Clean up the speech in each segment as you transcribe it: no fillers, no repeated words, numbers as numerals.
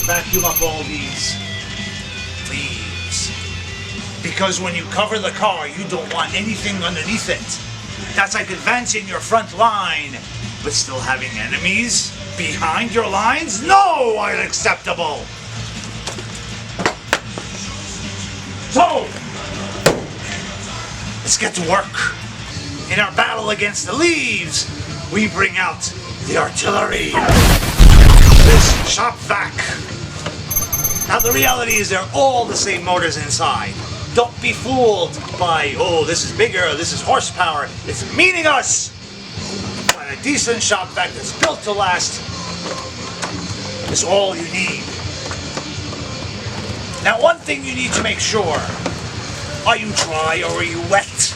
vacuum up all these leaves. Because when you cover the car, you don't want anything underneath it. That's like advancing your front line, but still having enemies behind your lines? No, unacceptable! So, let's get to work. In our battle against the leaves, we bring out the artillery. This Shov Vac. Now the reality is they're all the same motors inside. Don't be fooled by, oh, this is bigger, this is horsepower. It's meaningless. But a decent Shov Vac that's built to last is all you need. Now one thing you need to make sure, are you dry or are you wet?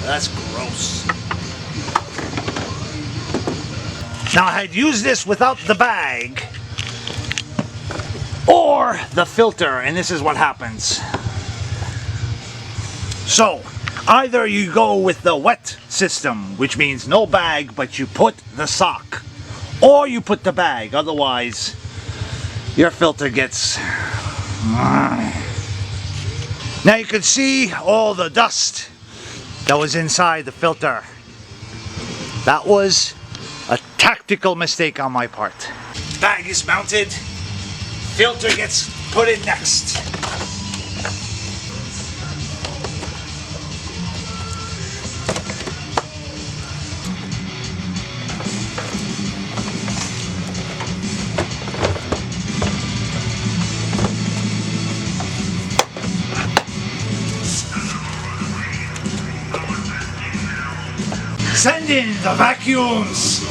That's gross. Now I had used this without the bag or the filter, and this is what happens. So either you go with the wet system, which means no bag, but you put the sock, or you put the bag, otherwise your filter gets... Now you can see all the dust that was inside the filter. That was a tactical mistake on my part. Bag is mounted, filter gets put in next. Send in the vacuums!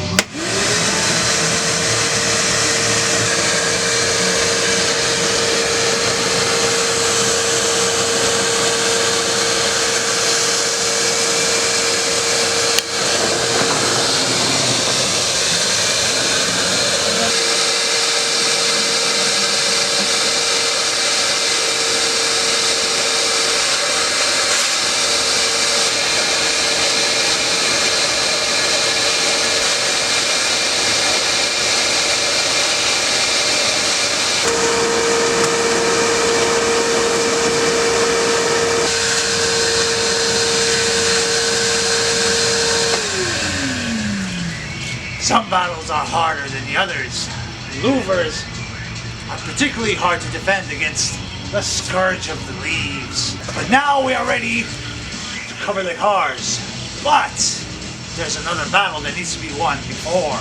Some battles are harder than the others. Louvers are particularly hard to defend against the scourge of the leaves. But now we are ready to cover the cars. But there's another battle that needs to be won before